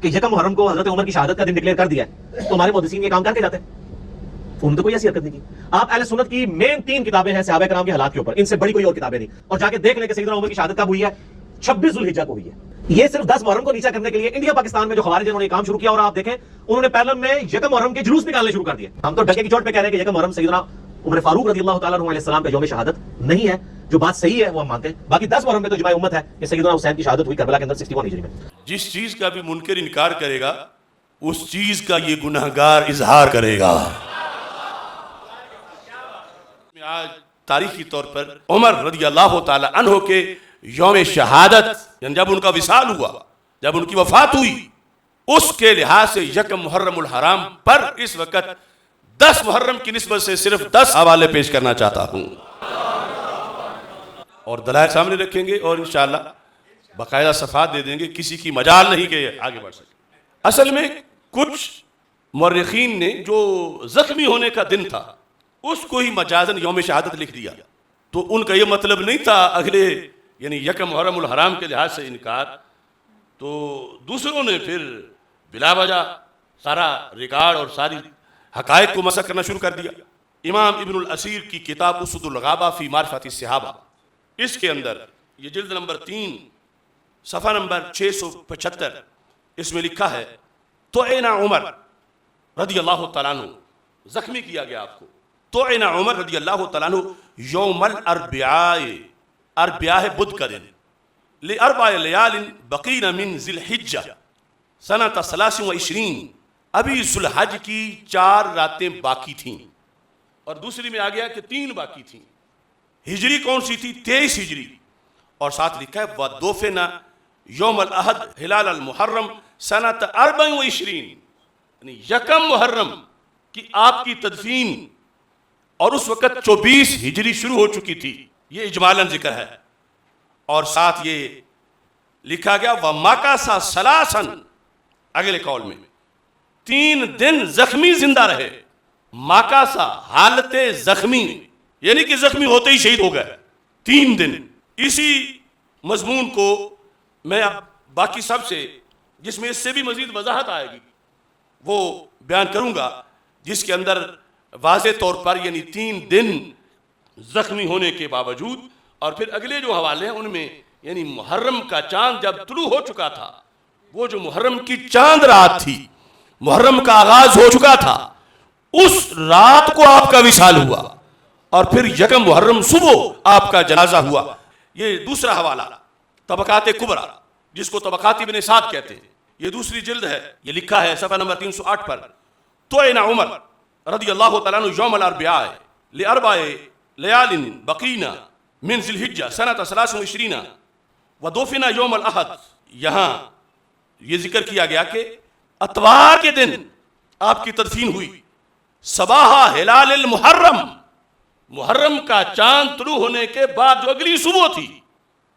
کہ یکم محرم کو حضرت عمر کی شہادت کا دن ڈکلیئر کر دیا ہے تو ہمارے محدثین یہ کام کر کے جاتے ہیں. انہوں نے تو کوئی ایسی حرکت نہیں کی. آپ اہل سنت کی مین 3 کتابیں ہیں صحابہ کرام کے حالات کے اوپر, ان سے بڑی کوئی اور کتابیں نہیں. اور جا کے دیکھ لیں کہ سیدنا عمر کی شہادت کب ہوئی ہے, 26 ذوالحجہ کو ہوئی ہے. یہ صرف 10 محرم کو نیچا کرنے کے لیے انڈیا پاکستان میں جو خوارج انہوں نے کام شروع کیا, اور آپ دیکھیں انہوں نے پیرلم میں یکم محرم کے جلوس نکالنے شروع کر دیے. ہم تو ڈکے کی چوٹ پہ کہہ رہے ہیں کہ یکم محرم سیدنا عمر فاروق رضی اللہ تعالیٰ عنہ علیہ السلام کا یوم شہادت نہیں ہے. جو بات صحیح ہے وہ ہم مانتے ہیں. باقی 10 محرم میں تو اجماع امت ہے کہ سیدنا حسین کی شہادت ہوئی کربلا کے اندر 61 ہجری میں. جس چیز کا بھی منکر انکار کرے گا اس چیز کا یہ گناہگار اظہار کرے گا. آج تاریخی طور پر عمر رضی اللہ تعالی عنہ کے یوم شہادت, یعنی جب ان کا وصال ہوا, جب ان کی وفات ہوئی, اس کے لحاظ سے یکم محرم الحرام پر اس وقت 10 محرم کی نسبت سے صرف 10 حوالے پیش کرنا چاہتا ہوں, اور دلائل سامنے رکھیں گے اور انشاءاللہ باقاعدہ صفحات دے دیں گے. کسی کی مجال نہیں کہ آگے بڑھ سکے. اصل میں کچھ مورخین نے جو زخمی ہونے کا دن تھا اس کو ہی مجازن یوم شہادت لکھ دیا, تو ان کا یہ مطلب نہیں تھا اگلے یعنی یکم محرم الحرام کے لحاظ سے انکار. تو دوسروں نے پھر بلا وجہ سارا ریکارڈ اور ساری حقائق کو مسخ کرنا شروع کر دیا. امام ابن الاسیر کی کتاب اسد الغابہ فی معرفت الصحابہ, اس کے اندر یہ جلد نمبر 3 صفحہ نمبر 675, اس میں لکھا ہے طعن عمر رضی اللہ تعالیٰ عنہ, زخمی کیا گیا آپ کو. طعن عمر رضی اللہ تعالیٰ عنہ یوم الاربعاء, اربعاء بدھ کا دن, لاربع لیال بقین من ذی الحجہ سنۃ 23, ابھی ذو الحج کی 4 راتیں باقی تھیں, اور دوسری میں آ گیا کہ 3 باقی تھیں. ہجری کون سی تھی؟ 23 ہجری. اور ساتھ لکھا ہے وَدُفِنَ یوم الاحد ہلال المحرم سنۃ 24, یعنی یکم محرم کی آپ کی تدفین, اور اس وقت 24 ہجری شروع ہو چکی تھی. یہ اجمالاً ذکر ہے. اور ساتھ یہ لکھا گیا وَمَكَثَ ثَلَاثًا, اگلے قول میں 3 دن زخمی زندہ رہے. ماکاسا حالت زخمی, یعنی کہ زخمی ہوتے ہی شہید ہو گئے 3 دن. اسی مضمون کو میں اب باقی سب سے, جس میں اس سے بھی مزید وضاحت آئے گی, وہ بیان کروں گا, جس کے اندر واضح طور پر یعنی 3 دن زخمی ہونے کے باوجود, اور پھر اگلے جو حوالے ہیں ان میں یعنی محرم کا چاند جب طلوع ہو چکا تھا, وہ جو محرم کی چاند رات تھی, محرم کا آغاز ہو چکا تھا, اس رات کو آپ کا وصال ہوا, اور پھر یکم محرم صبح آپ کا جنازہ ہوا. یہ دوسرا حوالہ طبقات کبریٰ, جس کو طبقات ابن سعد کہتے ہیں, یہ دوسری جلد ہے. یہ لکھا ہے صفحہ نمبر 308 پر طعن عمر رضی اللہ تعالیٰ عنہ یوم الاربعاء لاربع لیال بقین من ذی الحجہ سنۃ 23 ودفن یوم الاحد. یہاں یہ ذکر کیا گیا کہ اتوار کے دن آپ کی تدفین ہوئی. صباح ہلال المحرم, محرم کا چاند طلوع ہونے کے بعد جو اگلی صبح تھی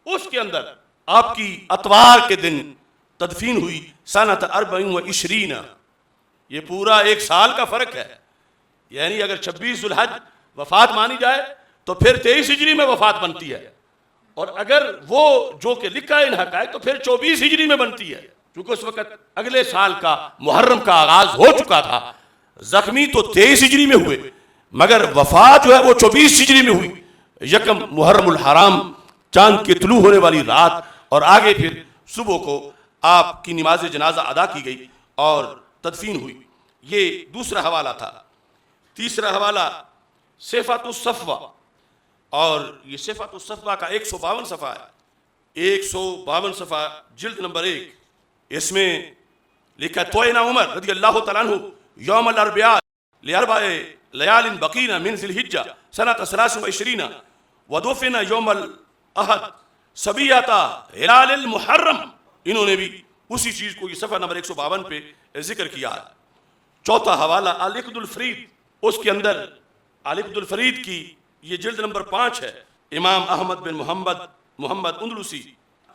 اس کے اندر آپ کی اتوار کے دن تدفین ہوئی سنۃ 24. یہ پورا 1 سال کا فرق ہے. یعنی اگر 26 ذوالحج وفات مانی جائے تو پھر 23 ہجری میں وفات بنتی ہے, اور اگر وہ جو کہ لکھا ہے ان حقائق تو پھر 24 ہجری میں بنتی ہے, کیونکہ اس وقت اگلے سال کا محرم کا آغاز ہو چکا تھا. زخمی تو 23 ہجری میں ہوئے, مگر وفات جو ہے وہ 24 ہجری میں ہوئی, یکم محرم الحرام چاند کے طلوع ہونے والی رات, اور آگے پھر صبح کو آپ کی نماز جنازہ ادا کی گئی اور تدفین ہوئی. یہ دوسرا حوالہ تھا. تیسرا حوالہ صفۃ الصفوہ, اور یہ صفۃ الصفوہ کا 152 صفحہ ہے, 152 صفحہ جلد نمبر 1. اس میں لکھا طعن عمر رضی اللہ تعالیٰ عنہ یوم الاربعاء لاربع لیال بقین من ذی الحجہ سنۃ 23 ودفن یوم الاحد صبیحۃ ہلال المحرم. انہوں نے بھی اسی چیز کو یہ صفحہ نمبر 152 پہ ذکر کیا ہے. چوتھا حوالہ العقد الفرید, اس کے اندر العقد الفرید کی یہ جلد نمبر 5 ہے. امام احمد بن محمد اندلسی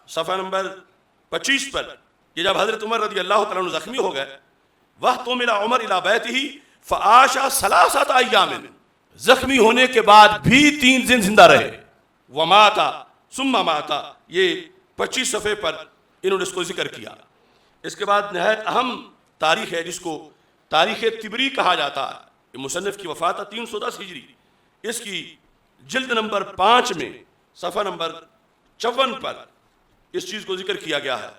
صفحہ نمبر 25 پر, کہ جب حضرت عمر رضی اللہ تعالیٰ عنہ زخمی ہو گئے, وَاحْتُمِلَ عمر الی بیتہ فعاش 3 ایام, زخمی ہونے کے بعد بھی 3 دن زندہ رہے. وماتا ثم ماتا, یہ 25 صفحے پر انہوں نے اس کو ذکر کیا. اس کے بعد نہایت اہم تاریخ ہے جس کو تاریخ طبری کہا جاتا ہے. یہ مصنف کی وفات ہے 310 ہجری. اس کی جلد نمبر 5 میں صفحہ نمبر 54 پر اس چیز کو ذکر کیا گیا ہے.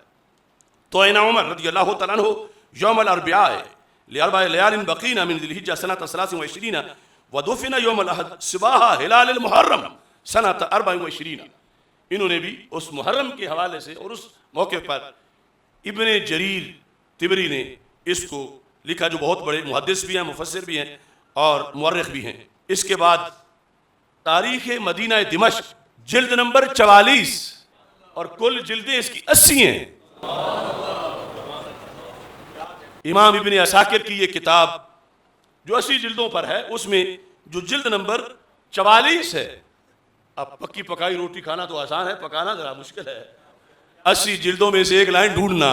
تو عمر رضی اللہ تعالیٰ عنہ یوم الاربعاء لاربع لیال بقین من ذی الحجہ سنۃ 23 ودفن یوم الاحد صباح ہلال المحرم سنۃ 24. انہوں نے بھی اس محرم کے حوالے سے اور اس موقع پر ابن جریر طبری نے اس کو لکھا، جو بہت بڑے محدث بھی ہیں، مفسر بھی ہیں اور مورخ بھی ہیں. اس کے بعد تاریخ مدینہ دمشق جلد نمبر 44 اور کل جلدیں اس کی 80 ہیں. امام ابن عساکر کی یہ کتاب جو 80 جلدوں پر ہے، اس میں جو جلد نمبر 44 ہے، اب پکی پکائی روٹی کھانا تو آسان ہے، پکانا ذرا مشکل ہے. 80 جلدوں میں سے ایک لائن ڈھونڈنا.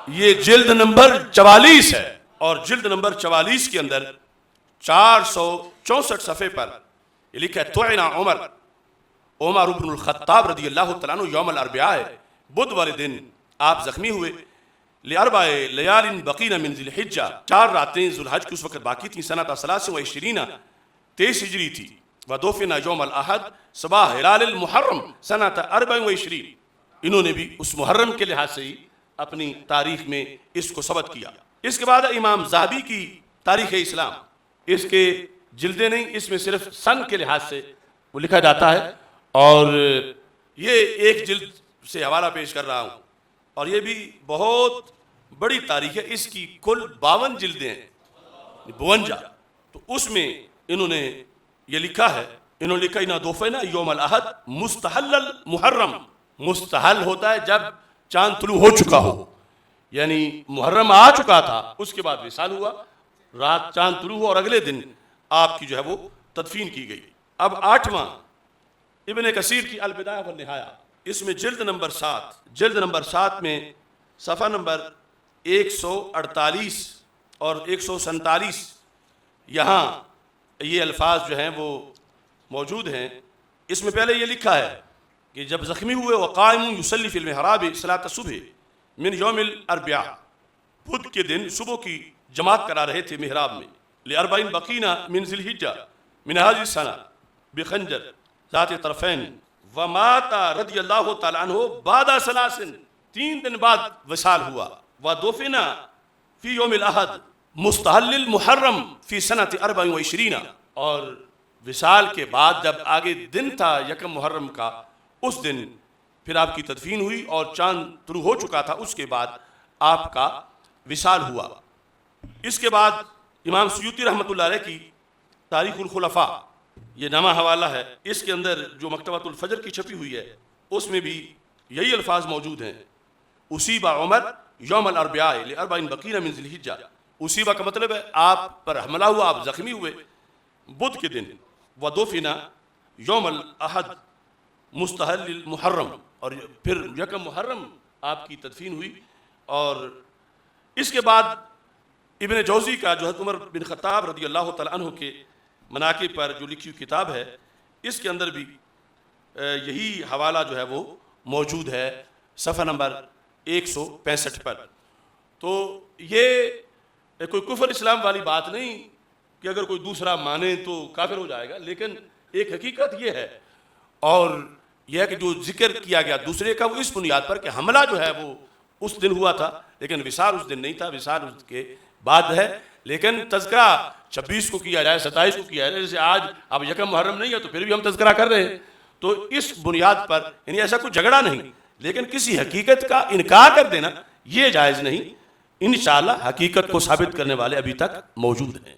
یہ جلد نمبر 44 ہے اور جلد نمبر 44 کے اندر 464 صفحے پر یہ لکھا ہے طعن عمر بن الخطاب رضی اللہ تعالیٰ عنہ یوم الاربعاء، بدھ والے دن آپ زخمی ہوئے. لاربع لیال بقین من ذی الحجہ، 4 راتیں ذو الحج کی اس وقت باقی تھیں. سنۃ 23 ہجری تھی. ودفن یوم الاحد صباح ہلال المحرم سنۃ 24. انہوں نے بھی اس محرم کے لحاظ سے ہی اپنی تاریخ میں اس کو ثبت کیا. اس کے بعد امام ذہبی کی تاریخ اسلام، اس کے جلدیں نہیں، اس میں صرف سن کے لحاظ سے وہ لکھا جاتا ہے اور یہ ایک جلد سے حوالہ پیش کر رہا ہوں اور یہ بھی بہت بڑی تاریخ ہے. اس کی کل 52 جلدیں ہیں، 52. تو اس میں انہوں نے یہ لکھا ہے، انہوں نے لکھا اِنَا دُفِنَ یوم الاحد مستحل المحرم. مستحل ہوتا ہے جب چاند طلوع ہو چکا ہو، یعنی محرم آ چکا تھا، اس کے بعد وصال ہوا، رات چاند طلوع ہوا اور اگلے دن آپ کی جو ہے وہ تدفین کی گئی. اب 8واں ابن کثیر کی البدایہ والنہایہ، اس میں جلد نمبر 7 میں صفحہ نمبر 148 اور 147 یہاں یہ الفاظ جو ہیں وہ موجود ہیں. اس میں پہلے یہ لکھا ہے کہ جب زخمی ہوئے وقائم یصلی فی المحراب صلاۃ الصبح من یوم الاربعاء، بدھ کے دن صبح کی جماعت کرا رہے تھے محراب میں. لاربعین بقین من ذی الحجہ من هذه السنہ بخنجر ذات طرفین ومات رضی اللہ تعالیٰ عنہ بعد 3 دن بعد وصال ہوا. ودفن فی یوم الاحد مستحل المحرم فی سنۃ 24. اور وصال کے بعد جب آگے دن تھا یکم محرم کا، اس دن پھر آپ کی تدفین ہوئی اور چاند طلوع ہو چکا تھا، اس کے بعد آپ کا وصال ہوا. اس کے بعد امام سیوطی رحمۃ اللہ علیہ کی تاریخ الخلفاء، یہ نامہ حوالہ ہے، اس کے اندر جو مکتبۃ الفجر کی چھپی ہوئی ہے اس میں بھی یہی الفاظ موجود ہیں. اصیب عمر یوم الاربعاء لاربع بقین من ذی الحجہ. اصیبہ کا مطلب ہے آپ پر حملہ ہوا، آپ زخمی ہوئے بدھ کے دن. ودفن یوم الاحد مستحل المحرم، اور پھر یکم محرم آپ کی تدفین ہوئی. اور اس کے بعد ابن جوزی کا جو حضرت عمر بن خطاب رضی اللہ تعالیٰ عنہ کے مناقب پر جو لکھی ہوئی کتاب ہے، اس کے اندر بھی یہی حوالہ جو ہے وہ موجود ہے صفحہ نمبر 165 پر. تو یہ کوئی کفر اسلام والی بات نہیں کہ اگر کوئی دوسرا مانے تو کافر ہو جائے گا، لیکن ایک حقیقت یہ ہے اور یہ ہے کہ جو ذکر کیا گیا دوسرے کا وہ اس بنیاد پر کہ حملہ جو ہے وہ اس دن ہوا تھا لیکن وصال اس دن نہیں تھا، وصال اس کے بعد ہے. لیکن تذکرہ 26 کو کیا جائے، 27 کو کیا جائے، جیسے آج اب یکم محرم نہیں ہے تو پھر بھی ہم تذکرہ کر رہے ہیں. تو اس بنیاد پر یعنی ایسا کوئی جھگڑا نہیں، لیکن کسی حقیقت کا انکار کر دینا یہ جائز نہیں. انشاءاللہ حقیقت کو ثابت کرنے والے ابھی تک موجود ہیں.